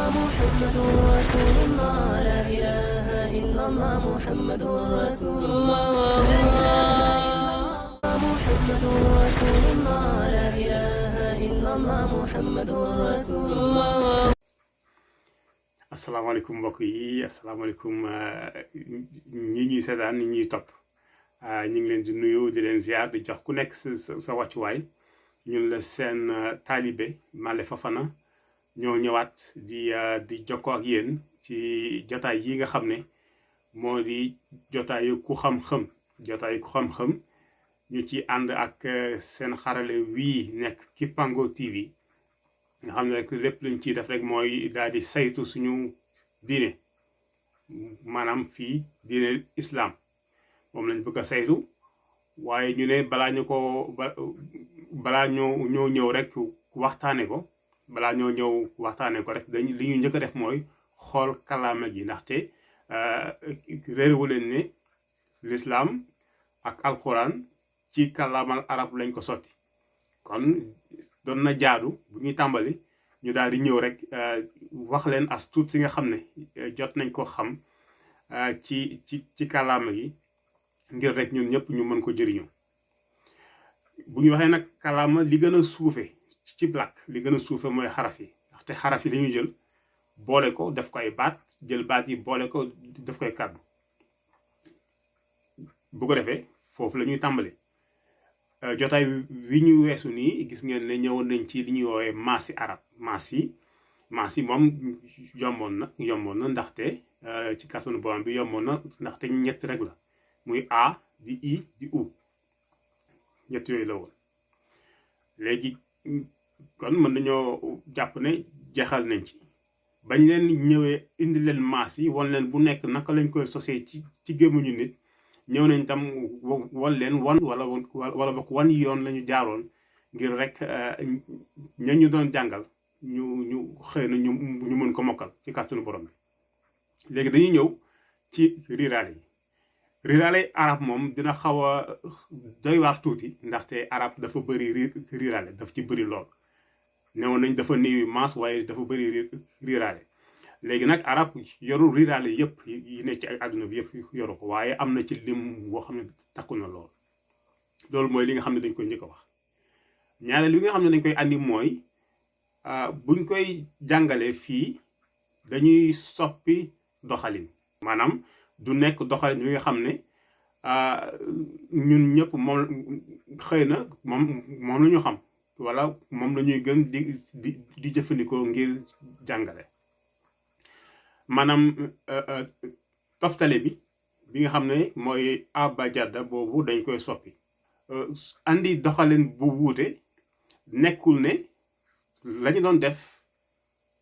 محمد رسول الله لا إله إلا الله محمد رسول الله لا إله إلا الله محمد رسول الله لا إله إلا الله محمد رسول الله. asalaamaaleykum mbokk yi asalaamaaleykum ñi ñuy seetaan ñi ñuy topp ñu ngi leen di nuyu di leen ziar di jox ku nekk sa wàccuwaay ñun la seen taalibe Male Fofana ñoo ñëwaat di jokkoo ak yéen ci jotaay yi nga xam ne moo di jotaayu ku xam-xam ñu ci ànd ak seen xarale wii nekk Kipango TV nga xam ne rek lépp luñ ciy def rek mooy daal di saytu suñu diine maanaam fii diine islam moom lañ bëgg a saytu waaye ñu ne balaa ñoo ñëw rek waxtaane ko rek li ñu njëkk a def mooy xool kàllaama gi ndaxte réerewu leen ne l'islam ak alquran ci kàllaamal arab lañ ko sotti kon doon na jaadu bu ñuy tàmbali ñu daal di ñëw rek wax leen as tuut si nga xam ne jot nañ ko xam ci kàllaama gi ngir rek ñun ñëpp ñu mën ko jëriñoo bu ñu waxee nag kàllaama li gën a suufe ci black li gën a suufe mooy xaraf yi ndaxte xaraf yi la ñuy jël boole ko def ko ay baat jël baat yi boole ko def koy kàddu bu ko defee foofu la ñuy tàmbali jotaay wi ñu weesu nii gis ngeen ne ñëwoon nañ ci li ñuy woowee maasi arab maas yi moom yomboon na ndaxte ci kàttanu borom bi yomboon na ndaxte ñett rek la muy a di i di u ñett yooyu la woon léegi kon mën nañoo jàpp ne jeexal nañ ci bañ leen ñëwee indi leen maas yi wan leen bu nekk naka lañ koy sosee ci gémmiñu nit ñëw nañ tam wan leen wala bokk wan yoon lañu jaaroon ngir rek ña ñu doon jàngal ñu xëy na ñu mën ko mokkal ci kàttanu borom bi léegi dañuy ñëw ci riiraale yi arab moom dina xaw a doy waar tuuti ndaxte arab dafa bëri riiraale daf ci bëri lool newoon nañ dafa néewi maas waaye dafa bëri riiraale léegi nag arab yorul riiraale yëpp yi ne ci àdduna bi yëpp yoru ko waaye am na ci lim boo xam ne takku na loolu mooy li nga xam ne dañ koy njëkk a wax ñaareel li nga xam ne dañ koy andi mooy buñ koy jàngalee fii dañuy soppi doxalin maanaam du nekk doxalin bi nga xam ne ñun ñëpp moom xëy na moom la ñu xam wala moom la ñuy gën di jëfandikoo ngir jàngale maanaam toftale bi nga xam ne mooy abajada boobu dañ koy soppi andi doxalin bu wuute nekkul ne lañu doon def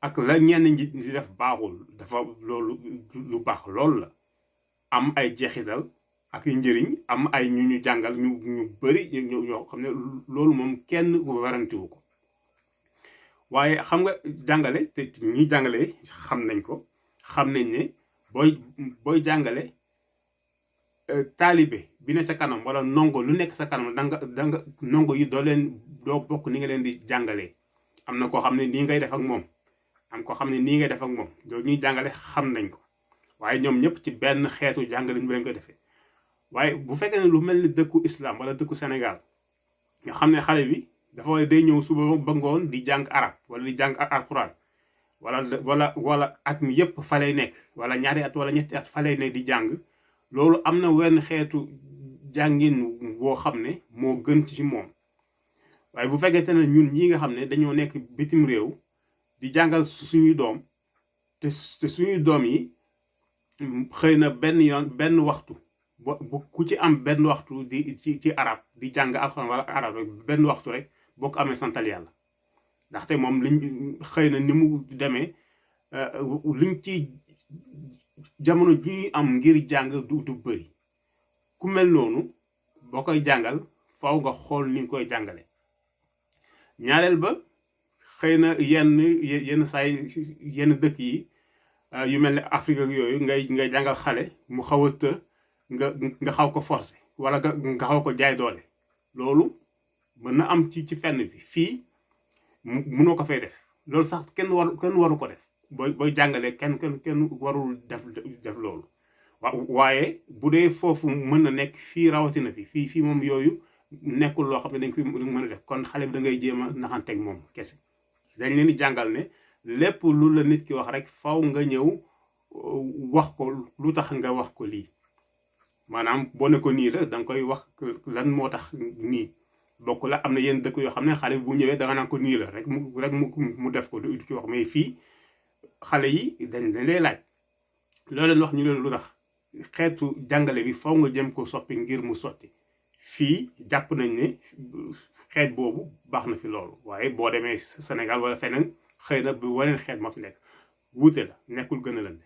ak la ñenn ñi di def baaxul dafa loolu lu baax loolu la am ay jeexital ak njëriñ am ay ñu jàngal ñu bëri ñoo xam ne loolu moom kenn warantiwu ko waaye xam nga jàngale te ñi jàngale xam nañ ko xam nañ ne booy jàngale taalibe bi ne sa kanam wala ndongo lu nekk sa kanam danga ndongo yi doo bokk ni nga leen di jàngalee am na koo xam ne nii ngay def ak moom am koo xam ne nii ngay def ak moom loolu ñuy jàngale xam nañ ko waaye ñoom ñëpp ci benn xeetu jàngale ñu leen koy defee waaye bu fekkee ne lu mel ni dëkku islam wala dëkku Sénégal nga xam ne xale bi dafa day ñëw suba ba ngoon di jàng arab wala di jàng alquran wala at mi yëpp fa lay nekk wala ñaari at wala ñetti at fa lay nekk di jàng loolu am na wenn xeetu jàngin woo xam ne moo gën ci moom waaye bu fekkee ne ñun ñi nga xam ne dañoo nekk bitim réew di jàngal suñuy doom te suñuy doom yi xëy na benn waxtu bu ku ci am benn waxtu ci arab di jàng alxuraan wala arab rek benn waxtu rek boo ko amee santal yàlla ndaxte moom liñ xëy na ni mu demee liñ ci jamono ji ñuy am ngir jàng du bëri ku mel noonu boo koy jàngal faw nga xool ni nga koy jàngale ñaareel ba xëy na yenn saay yenn dëkk yi yu mel ne Afrique ak yooyu ngay jàngal xale mu xaw a të nga xaw ko forcé wala nga xaw ko jaay doole loolu mën na am ci fenn bi fii mënoo ko fay def loolu sax kenn waru ko def booy jàngalee kenn warul def loolu. waaye bu dee foofu mën na nekk fii rawatina fii moom yooyu nekkul loo xam ne dañ koy mën a def kon xale bi da ngay jéem a naxanteeg moom kese. dañ leen di jàngal ne lépp lu la nit ki wax rek faw nga ñëw wax ko lu tax nga wax ko lii maanaam boo ne ko nii la da nga koy wax lan moo tax nii. bokk la am na yenn dëkk yoo xam ne xale bu ñëwee danga naan ko nii la rek mu def ko du ci wax mais fii xale yi dañ lay laaj loolu leen wax ñu leen lu tax xeetu jàngale bi faw nga jëm ko soppi ngir mu sotti. fii jàpp nañ ne xeet boobu baax na fi loolu waaye boo demee Sénégal wala feneen xëy na bu waneen xeet moo fi nekk wuute la nekkul gën a lante.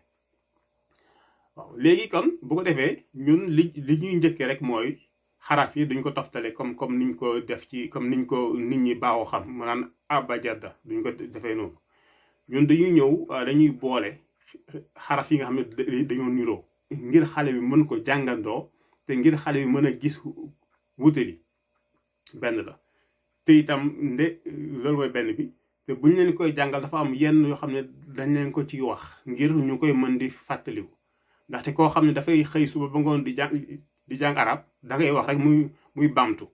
waaw léegi kon bu ko defee ñun li ñuy njëkkee rek mooy xaraf yi duñ ko toftale comme niñ ko def ci comme niñ ko nit ñi baaxoo xam maanaam abajada duñ ko defee noonu. ñun dañuy ñëw dañuy boole xaraf yi nga xam ne dañoo niroo ngir xale bi mën ko jàngandoo te ngir xale bi mën a gis wute li benn la. te itam loolu mooy benn bi te buñ leen koy jàngal dafa am yenn yoo xam ne dañ leen ko ci wax ngir ñu koy mën di fàttaliku ndaxte koo xam ne dafay xëy suba ba ngoon di jàng arab da ngay wax rek muy bamtu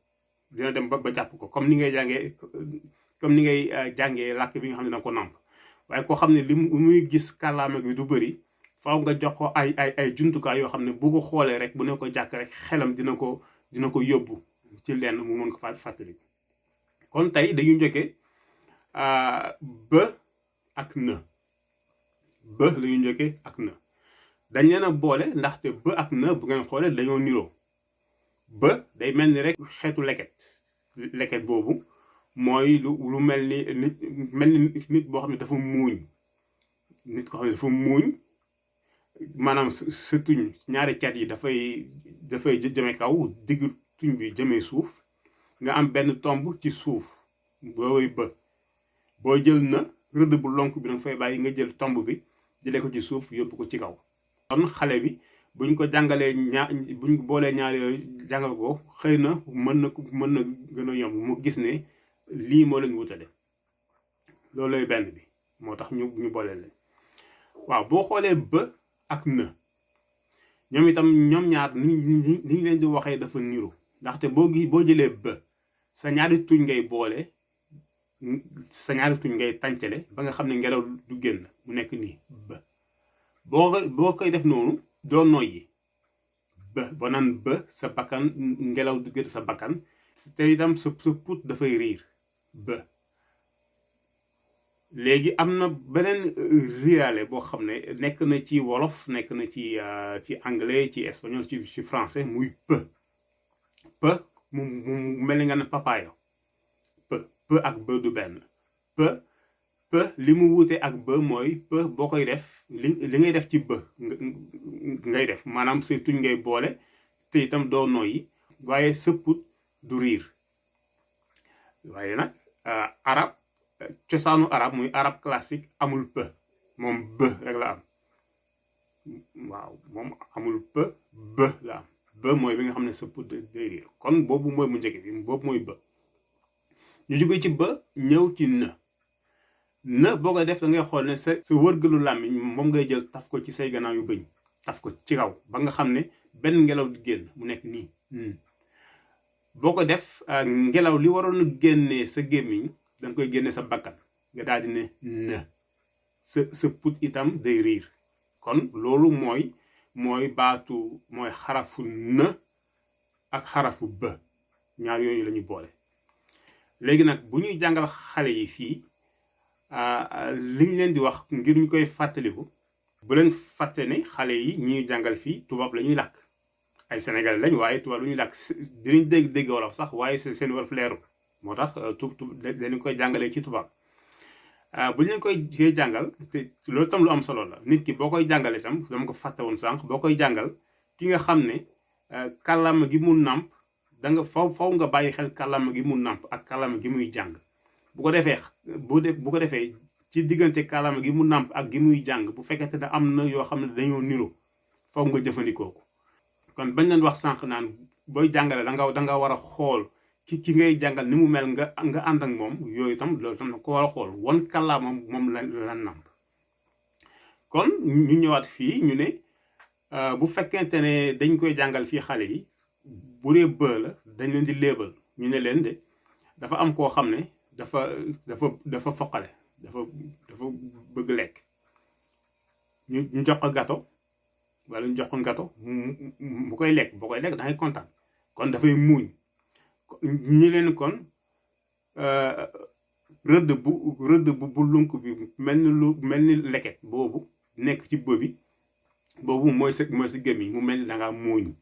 dina dem ba jàpp ko comme ni ngay jàngee làkk bi nga xam ne danga ko nàmp. waaye koo xam ne li muy gis kàllaama gi du bëri faaw nga jox ko ay jumtukaay yoo xam ne bu ko xoolee rek bu ne ko jàkk rek xelam dina ko yóbbu ci lenn mu mën ko fàttali. kon tey dañu njëkkee ba ak na ba la ñu njëkkee ak na dañ leen a boole ndaxte ba ak na bu ngeen xoolee dañoo niroo. ba day mel ni rek xeetu leket boobu mooy lu mel ni nit boo xam ne dafa muuñ nit ko xam ne dafa muuñ maanaam sa tuñ ñaari cat yi dafay jëme kaw diggu tuñ bi jëmee suuf nga am benn tomb ci suuf booy ba boo jël na rëdd bu lonk bi danga fay bàyyi nga jël tomb bi jëlee ko ci suuf yóbbu ko ci kaw. kon xale bi buñ ko jàngalee buñ boolee ñaar yooyu jàngal ko xëy na mën na gën a yomb mu gis ne lii moo leen wutale loolu lay benn bi moo tax ñu boole leen. waaw boo xoolee ba ak na ñoom itam ñoom ñaar ni ñu leen di waxee dafa niru ndaxte boo jëlee ba sa ñaari tuñ ngay boole sa ñaari tuñ ngay tàncale ba nga xam ne ngelaw du génn mu nekk nii ba boo koy def noonu doo noyyi boo naan ba sa bakkan ngelaw du génn sa bakkan te itam sa put dafay riir ba. léegi am na beneen riyaale boo xam ne nekk na ci wolof nekk na ci anglais ci espagnol ci français muy peu mu mel ni nga ne papayo peu ak ba du benn peu li mu wuute ak ba mooy peu boo koy def li ngay def ci ba ngay def maanaam sa tuñ ngay boole te itam doo noyyi waaye sa put du riir. waaye nag arab cosaanu arab muy arab classique amul peu moom bë rek la am. waaw moom amul peu bë la am bë mooy bi nga xam ne sa put day riir kon boobu mooy mu njëkk bi boobu mooy bë. ñu jóge ci ba ñëw ci na boo koy def da ngay xool ne sa wërgalu làmmiñ moom ngay jël taf ko ci say gannaaw yu bëñ taf ko ci kaw ba nga xam ne benn ngelaw di génn mu nekk nii. boo ko def ngelaw li waroon a génnee sa gémmiñ danga koy génne sa bakkan nga daal di ne na sa put itam day riir. kon loolu mooy baatu mooy xarafu na ak xarafu ba ñaar yooyu la ñu boole. léegi nag bu ñuy jàngal xale yi fii liñ leen di wax ngir ñu koy fàttaliku bu leen fàtte ne xale yi ñuy jàngal fii tubaab la ñuy làkk ay Sénégal lañ waaye tubaab la ñuy làkk dinañ dégg wolof sax waaye seen wolof leeru moo tax dañu koy jàngalee ci tubaab. bu ñu leen koy jàngal te loolu tam lu am solo la nit ki boo koy jàngal itam dama ko fàtte woon sànq boo koy jàngal ki nga xam ne kàllaama gi mu nàmp danga faw nga bàyyi xel kàllaama gi mu nàmp ak kàllaama gi muy jàng. bu ko defee ci diggante kàllaama gi mu nàmp ak gi muy jàng bu fekkente ne am na yoo xam ne dañoo niro faw nga jëfandikoo ko. kon bañ leen wax sànq naan booy jàngale danga war a xool ki ngay jàngal ni mu mel nga ànd ak moom yooyu tam loolu tam ko war a xool won kàllaama moom la nàmp kon ñu ñëwaat fii ñu ne bu fekkente ne dañ koy jàngal fii xale yi bu dee bë la dañ leen di léebal ñu ne leen de dafa am koo xam ne dafa foqale dafa bëgg lekk ñu jox ko gâteau wala ñu jox ko gâteau mu koy lekk boo koy lekk da ngay kontaan kon dafay muuñ ñu leen kon rëdd bu lunk bi mel ni leket boobu nekk ci bë bi boobu mooy sa gémmiñ mu mel ni da ngaa muuñ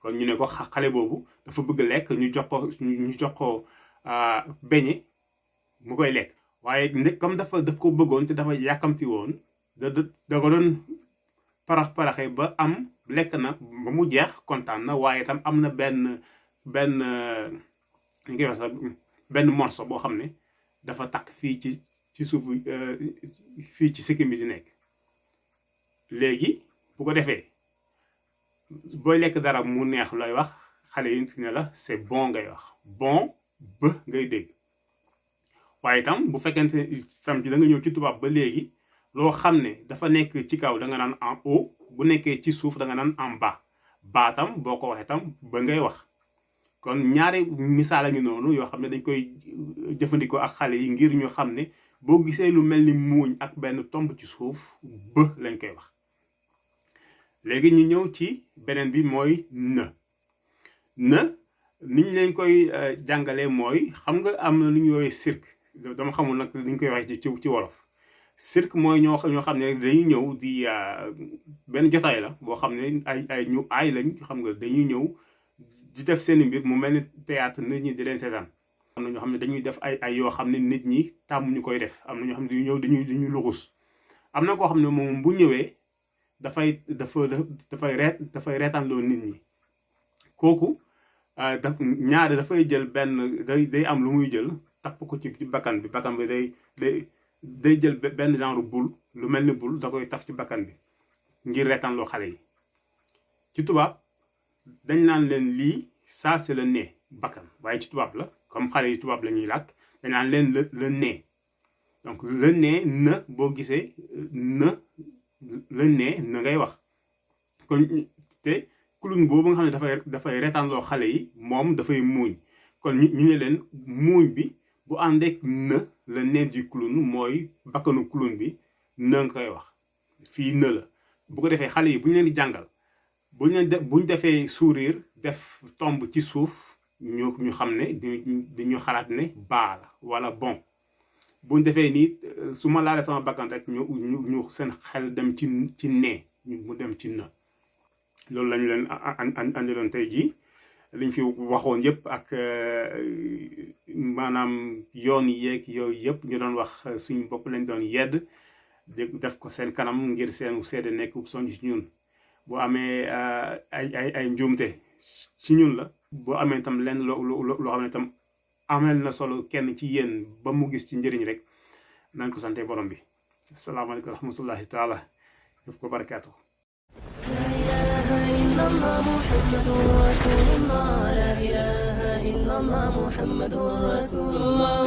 kon ñu ne ko xale boobu dafa bëgg lekk ñu jox ko beñe mu koy lekk waaye comme daf ko bëggoon te dafa yàkkamti woon da ko doon paraxe ba am lekk na ba mu jeex kontaan na waaye tam am na benn ñu koy wax sax benn morceau boo xam ne dafa takk fii ci suuf fii ci sikkim bi di nekk léegi bu ko defee booy lekk dara mu neex looy wax xale yi ne la c'est bon ngay wax bon ba ngay dégg waaye itam bu fekkente tam ci da nga ñëw ci tubaab ba léegi loo xam ne dafa nekk ci kaw da nga naan en haut bu nekkee ci suuf da nga naan en bas bas tam boo ko waxee tam ba ngay wax kon ñaari misaal a ngi noonu yoo xam ne dañ koy jëfandikoo ak xale yi ngir ñu xam ne boo gisee lu mel ni muuñ ak benn tomb ci suuf ba lañ koy wax léegi ñu ñëw ci beneen bi mooy na niñ leen koy jàngalee mooy xam nga am na lu ñu woowee cirque dama xamul nag ni ñu koy waxee ci wolof cirque mooy ñoo xam ne dañuy ñëw di benn jotaay la boo xam ne ay ñu aay lañ xam nga dañuy ñëw di def seen mbir mu mel ni théâtre nit ñi di leen seetaan am na ñoo xam ne dañuy def ay yoo xam ne nit ñi tàmm ñu koy def am na ñoo xam ne dañuy ñëw dañuy luxus am na koo xam ne moom bu ñëwee dafay reetaanloo nit ñi kooku ñaare dafay jël benn day am lu muy jël tapp ko ci bakkan bi day jël benn genre boule lu mel ni boule da koy taf ci bakkan bi ngir reetaanloo xale yi ci tubaab dañ naan leen lii ça c'est le nez bakkan waaye ci tubaab la comme xale yi tubaab la ñuy làkk dañ naan leen le nez donc le nez na boo gisee na le nez na ngay wax kon te clown boobu nga xam ne dafay reetaanloo xale yi moom dafay muuñ kon ñu ne leen muuñ bi bu àndeek na le nez du clown mooy bakkanu clown bi na nga koy wax fii na la bu ko defee xale yi bu ñu leen di jàngal buñ defee sourire def tomb ci suuf ñu xam ne ñu xalaat ne baa la wala bon buñ defee nii su ma laalee sama bakkan rek ñu seen xel dem ci nee mu dem ci na loolu lañu leen andiloon tey jii liñ fi waxoon yëpp ak maanaam yoon yeeg yooyu yëpp ñu doon wax suñu bopp lañ doon yedd def ko seen kanam ngir seen seede nekk soñ ci ñun boo amee ay njuumte ci ñun la boo amee itam lenn loo xam ne itam amel na solo kenn ci yéen ba mu gis ci njëriñ rek nañ ko sante borom bi asalaamaaleykum wa rahmatullahi taala def ko barakaatu إلا الله محمد رسول الله لا إله إلا الله محمد رسول الله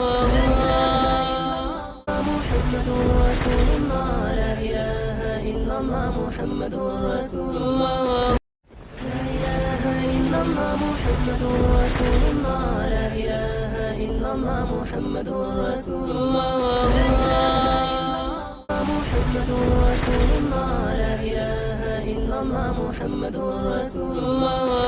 محمد رسول الله لا إله إلا الله محمد رسول الله لا إله إلا الله محمد رسول الله لا إله إلا الله محمد رسول الله محمد رسول الله لا إله إلا الله محمد رسول الله